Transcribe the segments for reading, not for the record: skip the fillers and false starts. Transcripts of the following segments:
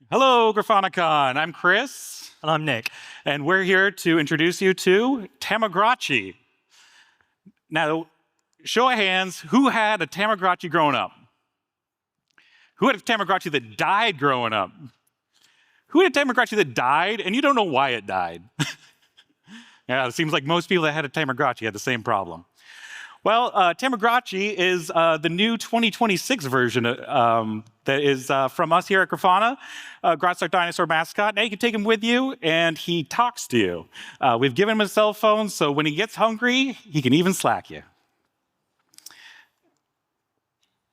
Hello, GrafanaCON. I'm Chris. And I'm Nick. And we're here to introduce you to TamaGROTchi. Now, show of hands, who had a TamaGROTchi growing up? Who had a TamaGROTchi that died growing up? Who had a TamaGROTchi that died and you don't know why it died? Yeah, it seems like most people that had a TamaGROTchi had the same problem. Well, TamaGROTchi is the new 2026 version that is from us here at Grafana. Grot's our dinosaur mascot. Now you can take him with you, and he talks to you. We've given him a cell phone, so when he gets hungry, he can even slack you.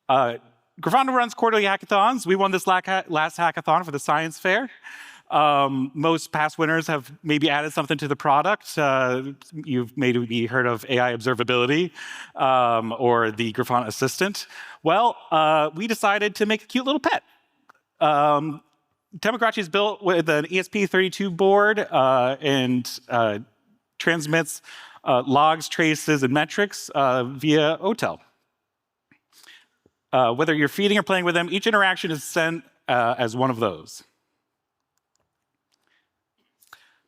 Grafana runs quarterly hackathons. We won this last hackathon for the science fair. Most past winners have maybe added something to the product. You've maybe heard of AI Observability or the Grafana Assistant. Well, we decided to make a cute little pet. TamaGROTchi is built with an ESP32 board and transmits logs, traces, and metrics via OTel. Whether you're feeding or playing with them, each interaction is sent as one of those.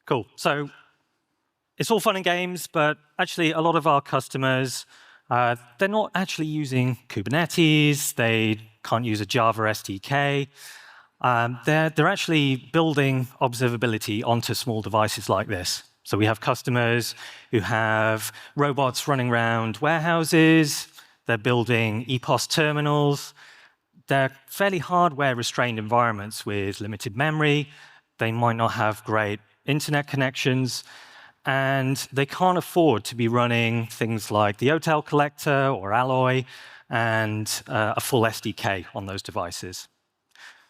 Cool. So it's all fun and games, but actually a lot of our customers, they're not actually using Kubernetes. They can't use a Java SDK. They're actually building observability onto small devices like this. So we have customers who have robots running around warehouses. They're building EPOS terminals. They're fairly hardware-restrained environments with limited memory. They might not have great internet connections, and they can't afford to be running things like the OTel collector or Alloy and a full SDK on those devices.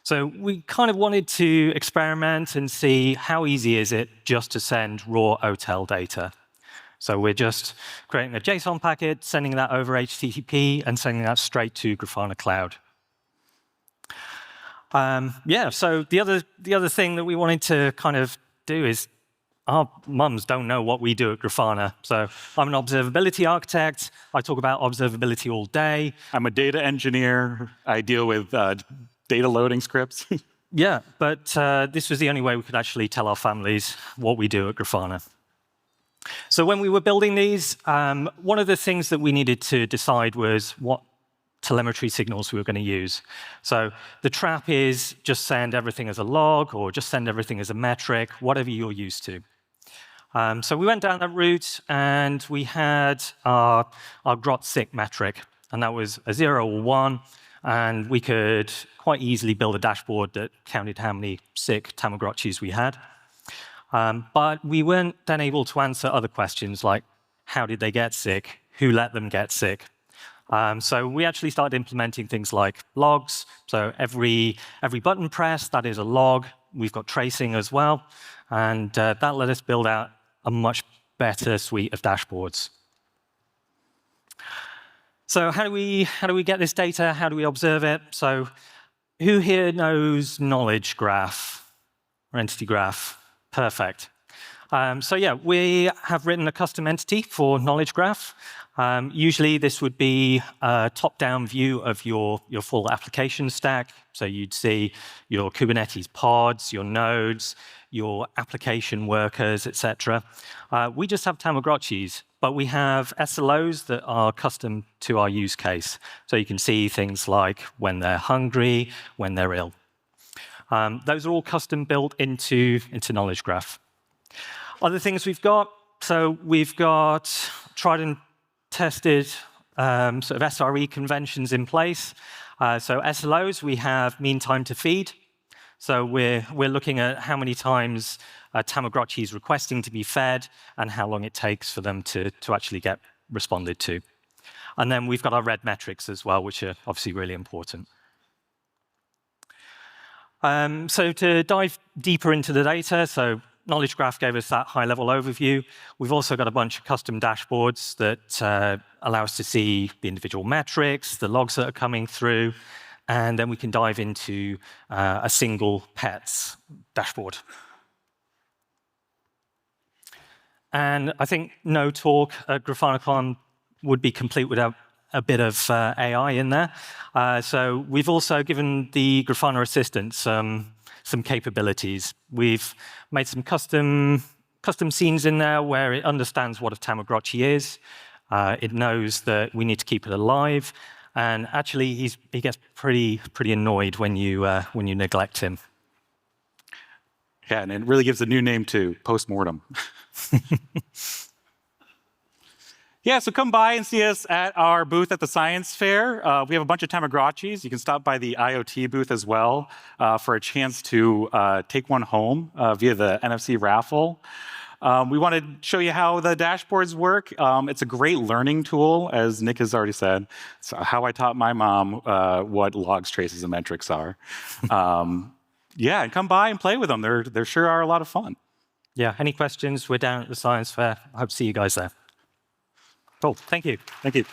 So we kind of wanted to experiment and see how easy is it just to send raw OTel data. So we're just creating a JSON packet, sending that over HTTP, and sending that straight to Grafana Cloud. So the other thing that we wanted to kind of do is our mums don't know what we do at Grafana. So I'm an observability architect. I talk about observability all day. I'm a data engineer. I deal with data loading scripts. Yeah, but this was the only way we could actually tell our families what we do at Grafana. So when we were building these, one of the things that we needed to decide was what telemetry signals we were going to use. So the trap is just send everything as a log or just send everything as a metric, whatever you're used to. So we went down that route, and we had our Grot sick metric, and that was a 0 or 1, and we could quite easily build a dashboard that counted how many sick TamaGROTchis we had. But we weren't then able to answer other questions like, how did they get sick? Who let them get sick? So we actually started implementing things like logs. So every button press, that is a log. We've got tracing as well. And that let us build out a much better suite of dashboards. So how do we get this data? How do we observe it? So who here knows knowledge graph or entity graph? Perfect. So yeah, we have written a custom entity for knowledge graph. Usually this would be a top-down view of your full application stack. So you'd see your Kubernetes pods, your nodes, your application workers, etc. We just have TamaGROTchis, but we have SLOs that are custom to our use case. So you can see things like when they're hungry, when they're ill. Those are all custom built into knowledge graph. Other things we've got, so we've got tried and tested sort of SRE conventions in place. So SLOs, we have mean time to feed. So we're looking at how many times TamaGROTchi is requesting to be fed and how long it takes for them to actually get responded to. And then we've got our red metrics as well, which are obviously really important. So to dive deeper into the data, so Knowledge Graph gave us that high-level overview. We've also got a bunch of custom dashboards that allow us to see the individual metrics, the logs that are coming through, and then we can dive into a single pets dashboard. And I think no talk at GrafanaCON would be complete without a bit of AI in there. So we've also given the Grafana Assistant some some capabilities. We've made some custom scenes in there where it understands what a TamaGROTchi is. It knows that we need to keep it alive, and actually he gets pretty annoyed when you neglect him. Yeah, and it really gives a new name to postmortem. Yeah, so come by and see us at our booth at the science fair. We have a bunch of TamaGROTchis. You can stop by the IoT booth as well for a chance to take one home via the NFC raffle. We want to show you how the dashboards work. It's a great learning tool, as Nick has already said. It's how I taught my mom what logs, traces, and metrics are. Yeah, and come by and play with them. They sure are a lot of fun. Yeah, any questions? We're down at the science fair. I hope to see you guys there. Cool, thank you. Thank you.